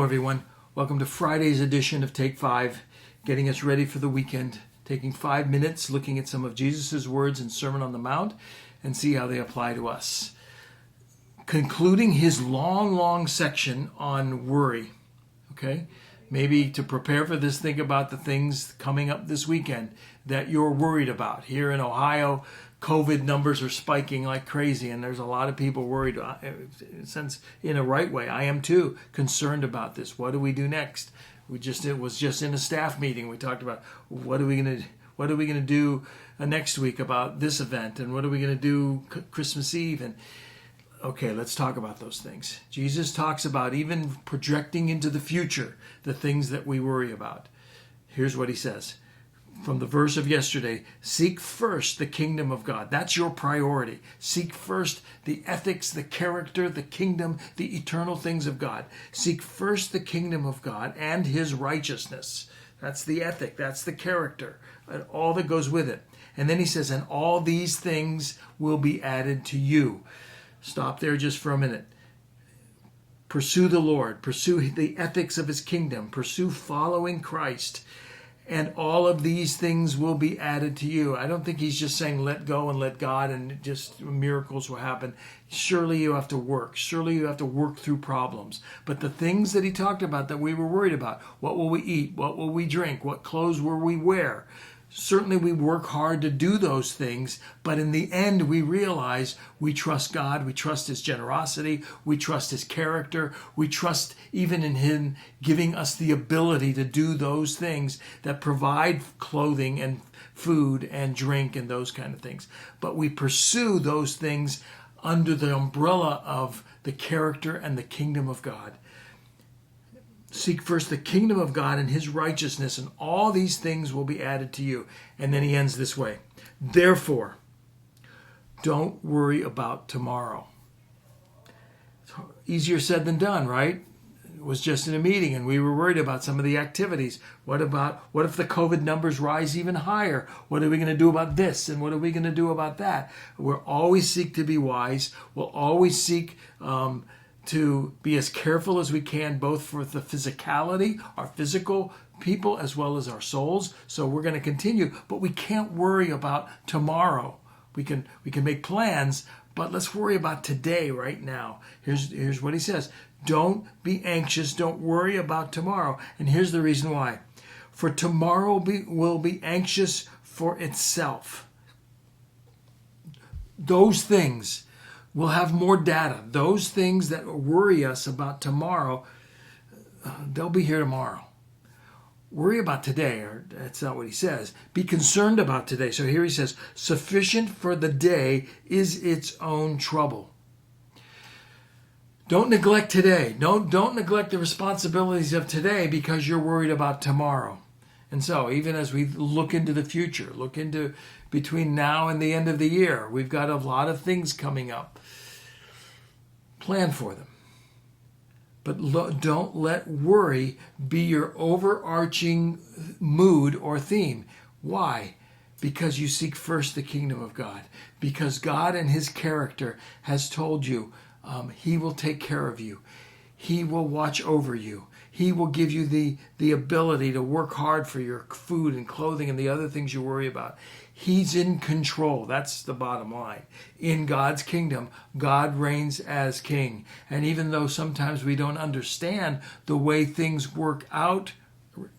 everyone. Welcome to Friday's edition of Take 5, getting us ready for the weekend, taking 5 minutes, looking at some of Jesus' words in Sermon on the Mount and see how they apply to us. Concluding his long section on worry, okay? Maybe to prepare for this, think about the things coming up this weekend that you're worried about. Here in Ohio, COVID numbers are spiking like crazy, and there's a lot of people worried, since in a right way. I am too concerned about this. What do we do next? It was just in a staff meeting. We talked about what are we going to do next week about this event, and what are we going to do Christmas Eve? And okay, let's talk about those things. Jesus talks about even projecting into the future the things that we worry about. Here's what he says. From the verse of yesterday, seek first the kingdom of God. That's your priority. Seek first the ethics, the character, the kingdom, the eternal things of God. Seek first the kingdom of God and his righteousness. That's the ethic, that's the character, and all that goes with it. And then he says, and all these things will be added to you. Stop there just for a minute. Pursue the Lord. Pursue the ethics of his kingdom. Pursue following Christ. And all of these things will be added to you. I don't think he's just saying let go and let God and just miracles will happen. Surely you have to work. Surely you have to work through problems. But the things that he talked about that we were worried about, what will we eat? What will we drink? What clothes will we wear? Certainly we work hard to do those things, but in the end we realize we trust God, we trust his generosity, we trust his character, we trust even in him giving us the ability to do those things that provide clothing and food and drink and those kind of things. But we pursue those things under the umbrella of the character and the kingdom of God. Seek first the kingdom of God and his righteousness, and all these things will be added to you. And then he ends this way. Therefore, don't worry about tomorrow. It's easier said than done, right? It was just in a meeting and we were worried about some of the activities. What if the COVID numbers rise even higher? What are we going to do about this? And what are we going to do about that? We'll always seek to be wise. We'll always seek to be as careful as we can, both for the physicality, our physical people, as well as our souls. So we're going to continue, but we can't worry about tomorrow. We can make plans, but let's worry about today, right now. Here's what he says. Don't be anxious. Don't worry about tomorrow. And here's the reason why. For tomorrow will be anxious for itself. Those things we'll have more data. Those things that worry us about tomorrow, they'll be here tomorrow. Worry about today, or that's not what he says. Be concerned about today. So here he says, sufficient for the day is its own trouble. Don't neglect today. Don't neglect the responsibilities of today because you're worried about tomorrow. And so even as we look into the future, look into between now and the end of the year, we've got a lot of things coming up. Plan for them. But don't let worry be your overarching mood or theme. Why? Because you seek first the kingdom of God. Because God and his character has told you he will take care of you. He will watch over you. He will give you the ability to work hard for your food and clothing and the other things you worry about. He's in control. That's the bottom line. In God's kingdom, God reigns as king. And even though sometimes we don't understand the way things work out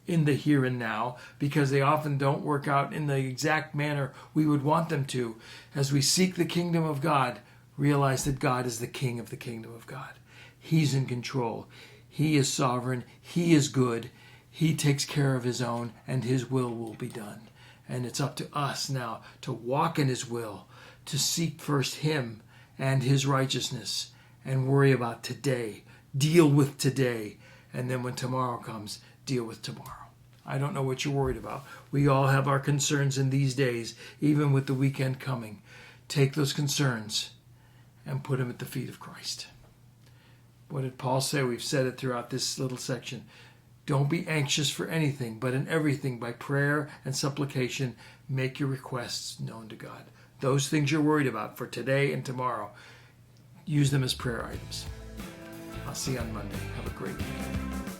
in the here and now, because they often don't work out in the exact manner we would want them to, as we seek the kingdom of God, realize that God is the king of the kingdom of God. He's in control. He is sovereign. He is good. He takes care of his own, and his will be done. And it's up to us now to walk in his will, to seek first him and his righteousness, and worry about today. Deal with today. And then when tomorrow comes, deal with tomorrow. I don't know what you're worried about. We all have our concerns in these days, even with the weekend coming. Take those concerns and put them at the feet of Christ. What did Paul say? We've said it throughout this little section. Don't be anxious for anything, but in everything, by prayer and supplication, make your requests known to God. Those things you're worried about for today and tomorrow, use them as prayer items. I'll see you on Monday. Have a great week.